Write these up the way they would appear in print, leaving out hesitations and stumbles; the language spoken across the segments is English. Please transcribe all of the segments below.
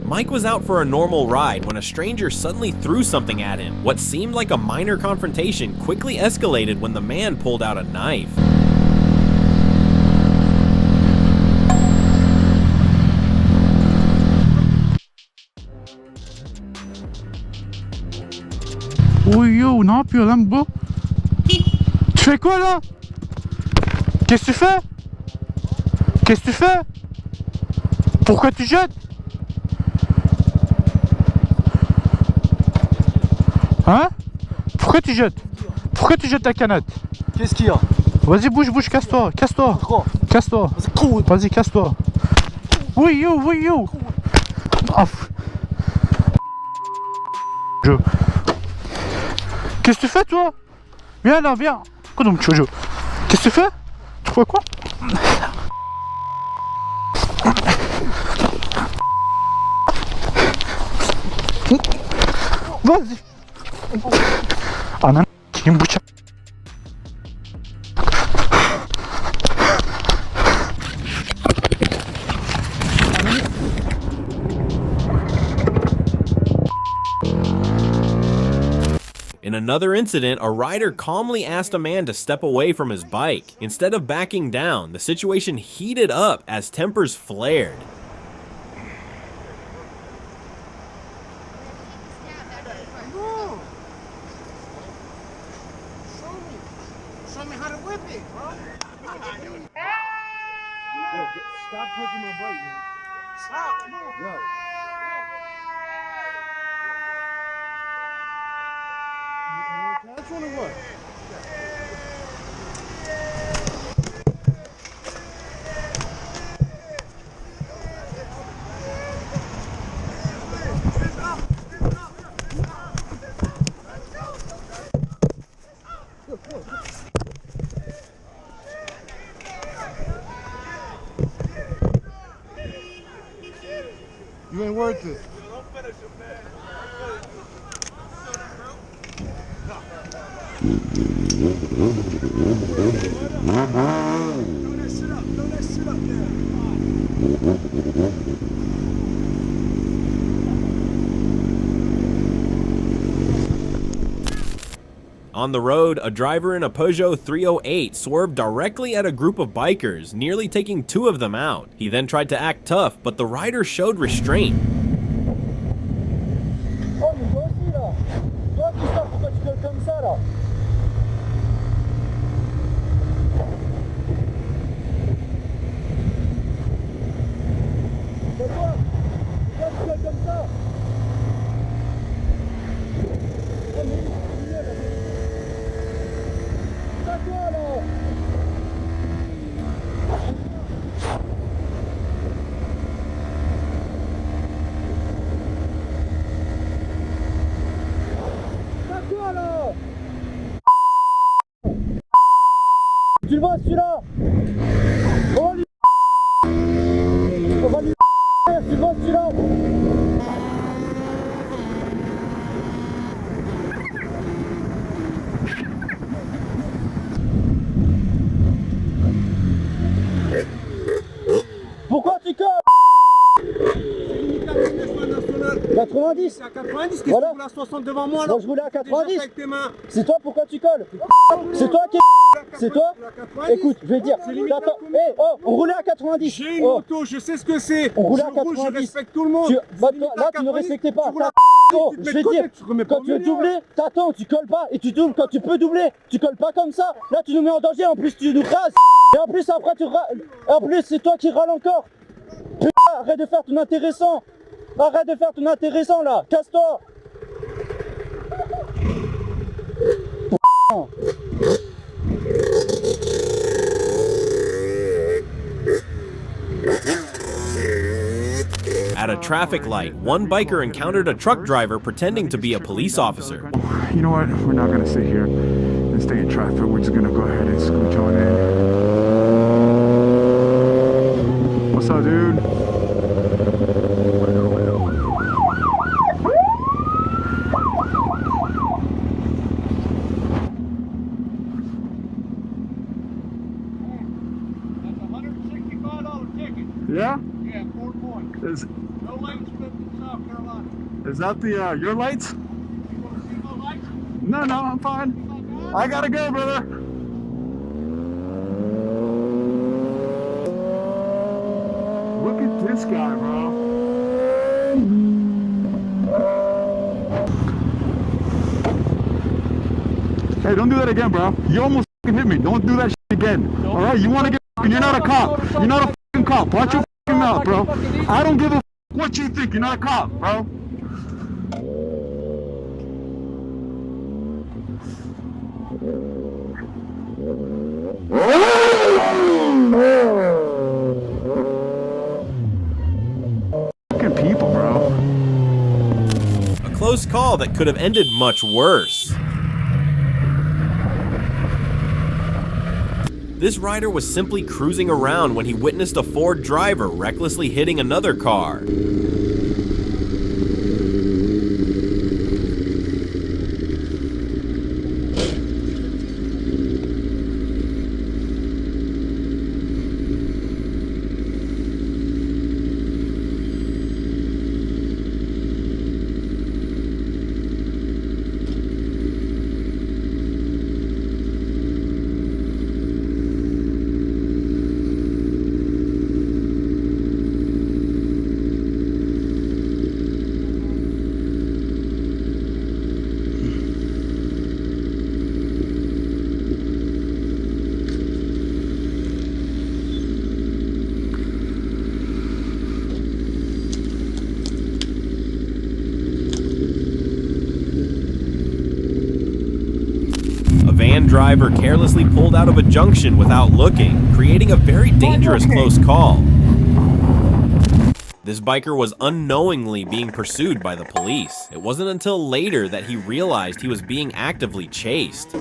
Mike was out for a normal ride when a stranger suddenly threw something at him. What seemed like a minor confrontation quickly escalated when the man pulled out a knife. Oui yo, ne yapıyor lan bu? Tu fais quoi là? Qu'est-ce que tu fais? Qu'est-ce que tu fais? Pourquoi tu jettes? Hein? Pourquoi tu jettes? Pourquoi tu jettes ta canette? Qu'est-ce qu'il y a? Vas-y, bouge, bouge, casse-toi, casse-toi. Casse-toi. Vas-y, casse-toi. Oui yo, oui yo. Ah, Qu'est-ce que tu fais toi? Viens là, viens. Qu'est-ce que tu fais? Tu fais quoi? Vas-y. Anan kim bıçak? In another incident, a rider calmly asked a man to step away from his bike. Instead of backing down, the situation heated up as tempers flared. Show me how to whip it, bro. Yo, stop pushing my bike, man. Stop, come on. Yo. You want to catch one or what? You ain't worth it. On the road, a driver in a Peugeot 308 swerved directly at a group of bikers, nearly taking two of them out. He then tried to act tough, but the rider showed restraint. Oh, mais toi aussi là. Toi qui sors, pourquoi tu gueules comme ça là? C'est toi? Pourquoi tu gueules comme ça? Oh, mais c'est toi là. Tu le vois celui-là? On va lui tu le vois celui-là? Pourquoi tu colles? 90. C'est à 90, qu'est-ce que Voilà. tu roule à 60 devant moi là? Moi je voulais à 90. Avec tes mains. C'est toi, pourquoi tu colles? C'est toi qui c'est toi? Écoute, je vais dire. Attends, hey, oh, on roulait à 90. J'ai une Oh, moto, je sais ce que c'est. on roulait à Je roule, 90. je respecte tout le monde. Bah, C'est limité là, à tu ne 90, respectais pas. tu roules à Oh, tu te je mets vais de côté, dire, tu te remets pas quand au tu veux milieu. doubler, t'attends, tu colles pas et tu doubles quand tu peux doubler. Tu colles pas comme ça. Là, tu nous mets en danger. En plus, tu nous rases. Et en plus, après, en plus, c'est toi qui râles encore. Putain, arrête de faire ton intéressant. Arrête de faire ton intéressant là. Casse-toi. At a traffic light, one biker encountered a truck driver pretending to be a police officer. You know what? We're not gonna sit here and stay in traffic. We're just gonna go ahead and scooch on in. What's up, dude? Is No lights in South Carolina. is that the your lights? You want to see my lights? No, no, I'm fine. I gotta go, brother. Look at this guy, bro. Hey, don't do that again, bro. You almost fucking hit me. Don't do that shit again. All right? You want to get? You're not a cop. You're not a fucking cop. Watch your fucking mouth, bro. I don't give a what you think. You're not a cop, bro. Fucking people, bro. A close call that could have ended much worse. This rider was simply cruising around when he witnessed a Ford driver recklessly hitting another car. A van driver carelessly pulled out of a junction without looking, creating a very dangerous close call. This biker was unknowingly being pursued by the police. It wasn't until later that he realized he was being actively chased.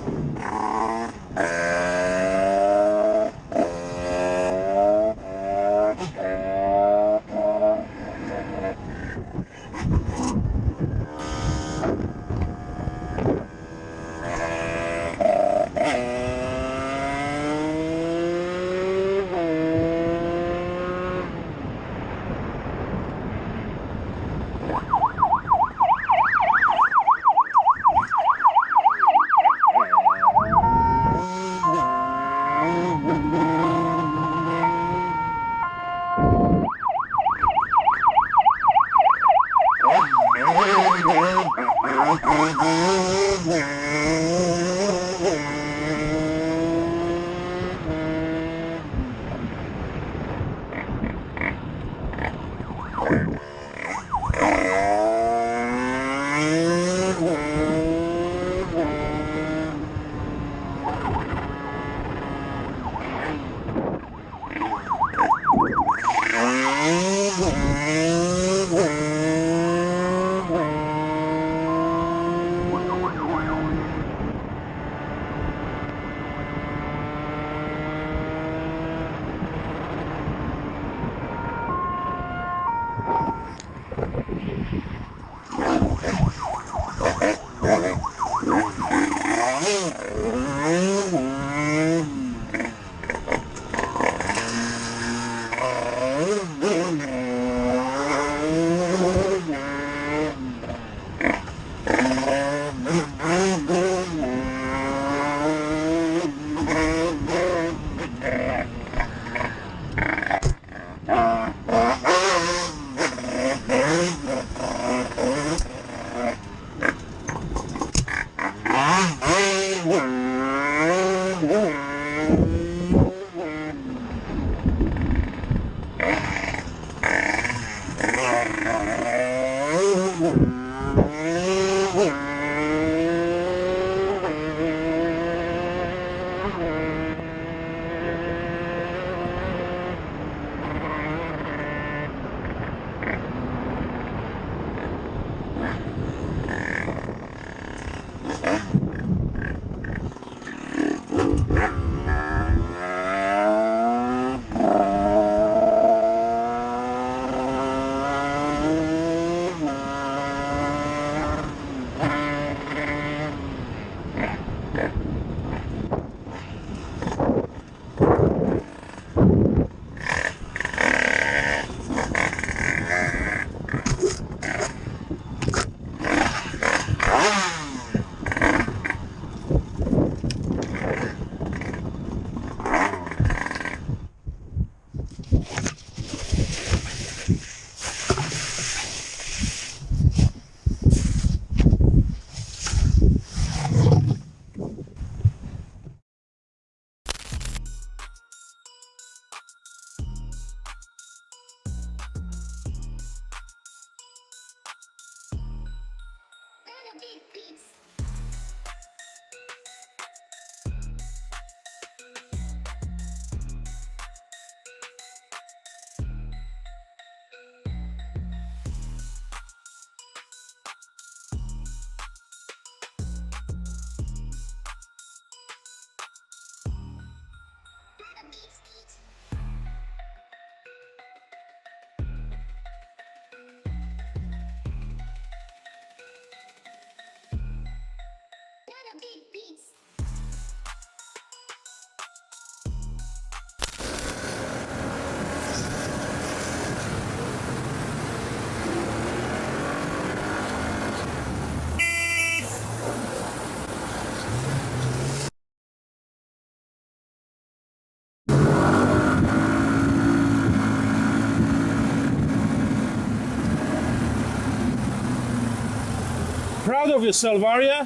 Proud of yourself, are ya?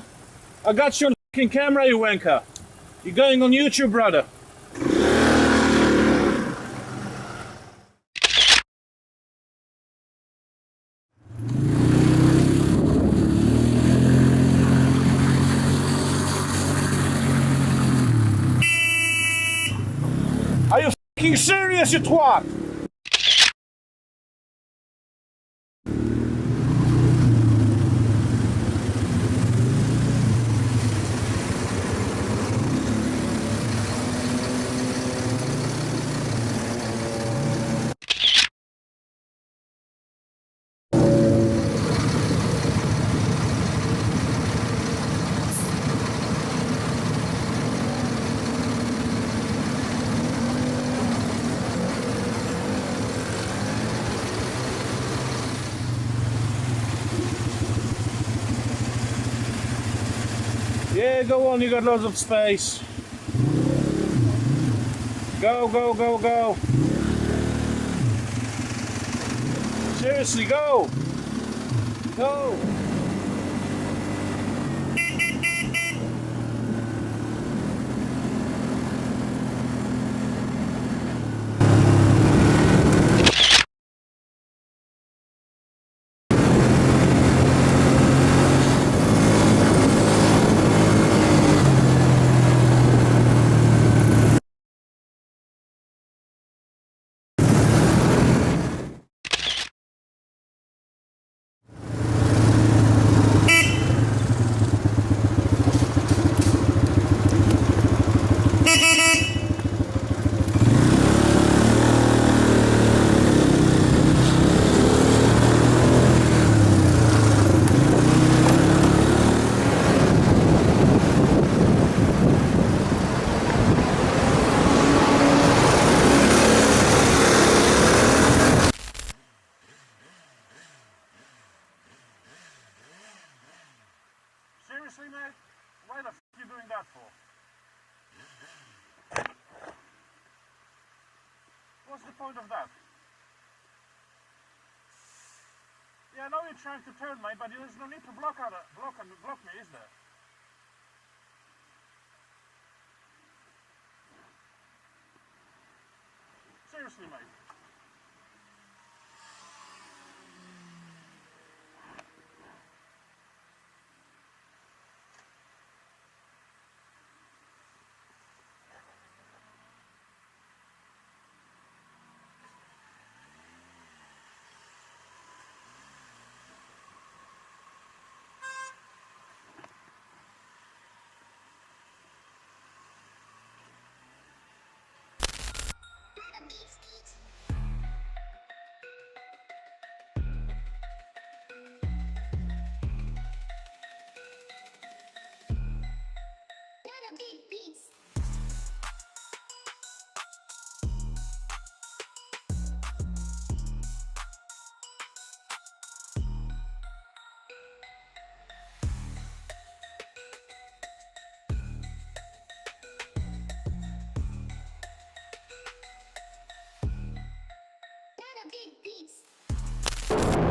I got you on fucking camera, you wanker. You're going on YouTube, brother. Are you fucking serious, you twat? Yeah, go on, you got loads of space. Go, go, go, go. Seriously, go. Go. Seriously, mate? Why the f*** are you doing that for? What's the point of that? Yeah, I know you're trying to turn, mate, but there's no need to block me, is there? Seriously, mate.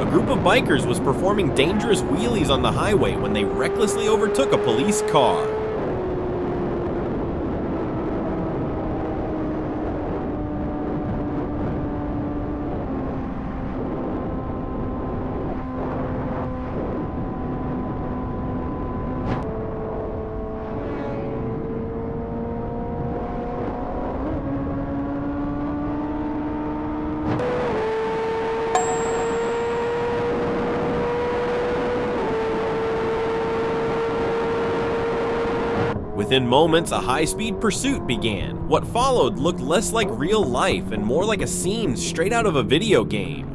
A group of bikers was performing dangerous wheelies on the highway when they recklessly overtook a police car. Within moments, a high-speed pursuit began. What followed looked less like real life and more like a scene straight out of a video game.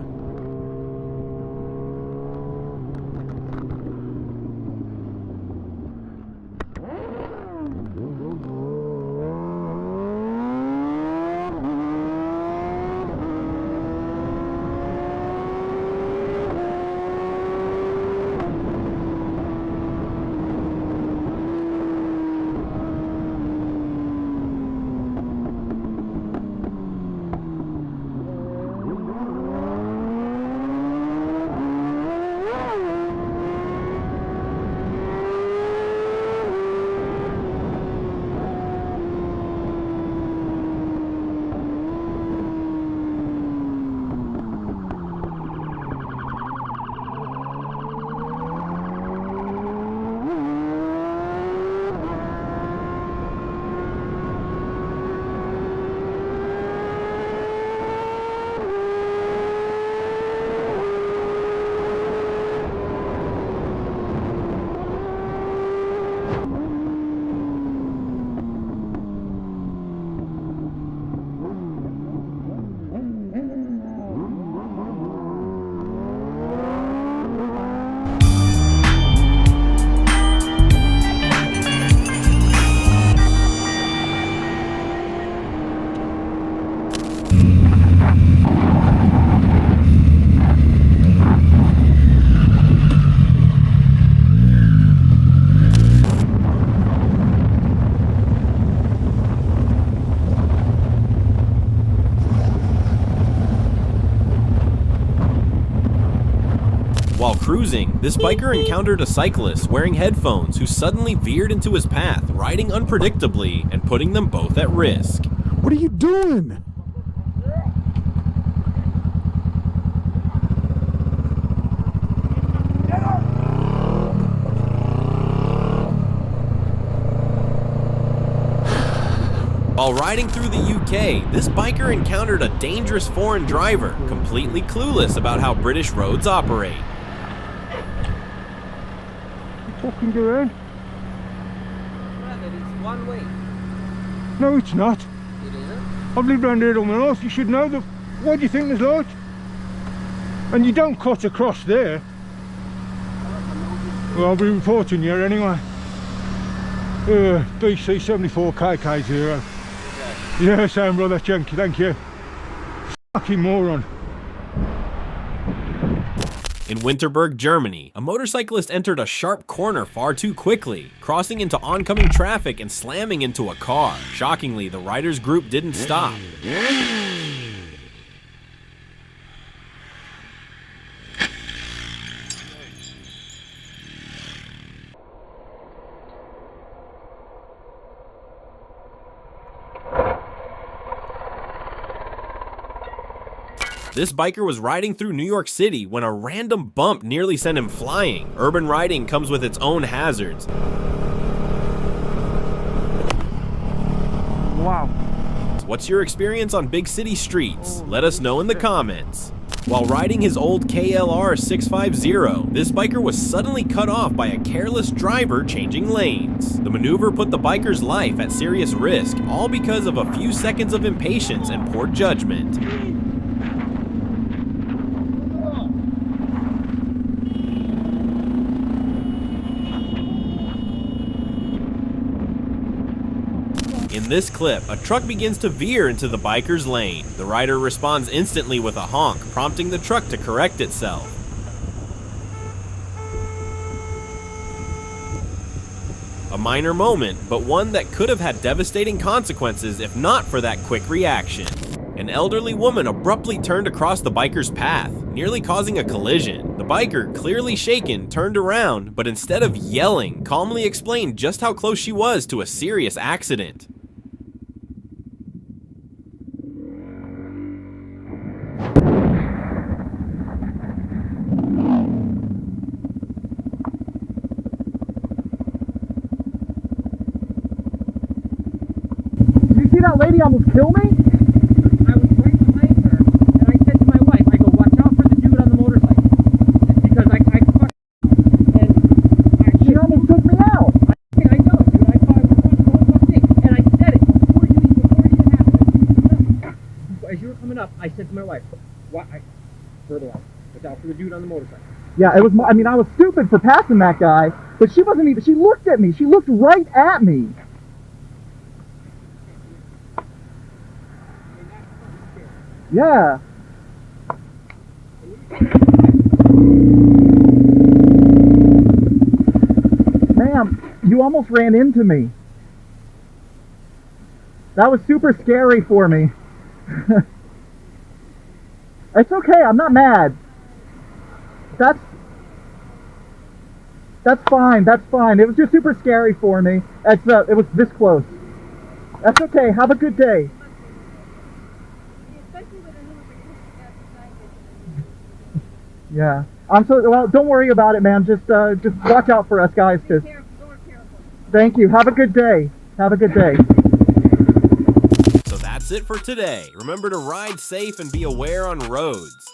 While cruising, this biker encountered a cyclist wearing headphones who suddenly veered into his path, riding unpredictably and putting them both at risk. What are you doing? While riding through the UK, this biker encountered a dangerous foreign driver, completely clueless about how British roads operate. Fucking go around. Brother, it's one way. No, it's not. It isn't. I've lived around here all my life. You should know that. What do you think there's like? And you don't cut across there. Well, I'll be reporting you anyway. BC 74 KK 0. Yeah, same brother, thank you. Fucking moron. In Winterberg, Germany, a motorcyclist entered a sharp corner far too quickly, crossing into oncoming traffic and slamming into a car. Shockingly, the riders group didn't stop. This biker was riding through New York City when a random bump nearly sent him flying. Urban riding comes with its own hazards. Wow. What's your experience on big city streets? Let us know in the comments. While riding his old KLR 650, this biker was suddenly cut off by a careless driver changing lanes. The maneuver put the biker's life at serious risk, all because of a few seconds of impatience and poor judgment. In this clip, a truck begins to veer into the biker's lane. The rider responds instantly with a honk, prompting the truck to correct itself. A minor moment, but one that could have had devastating consequences if not for that quick reaction. An elderly woman abruptly turned across the biker's path, nearly causing a collision. The biker, clearly shaken, turned around, but instead of yelling, calmly explained just how close she was to a serious accident. You see that lady almost kill me? I was right behind her, and I said to my wife, I go, watch out for the dude on the motorcycle. Because I fucked and She almost took me out. I know, dude. I thought it was the whole fucking thing. And I said it before you even happened. As you were coming up, I said to my wife, further on, watch out for the dude on the motorcycle. Yeah, it was. I mean, I was stupid for passing that guy, but she wasn't even. She looked at me. She looked right at me. Yeah. Ma'am, you almost ran into me. That was super scary for me. It's okay, I'm not mad. That's fine, that's fine. It was just super scary for me. It was this close. That's okay, have a good day. Yeah. Well, don't worry about it, man. Just watch out for us guys. Thank you. Have a good day. Have a good day. So that's it for today. Remember to ride safe and be aware on roads.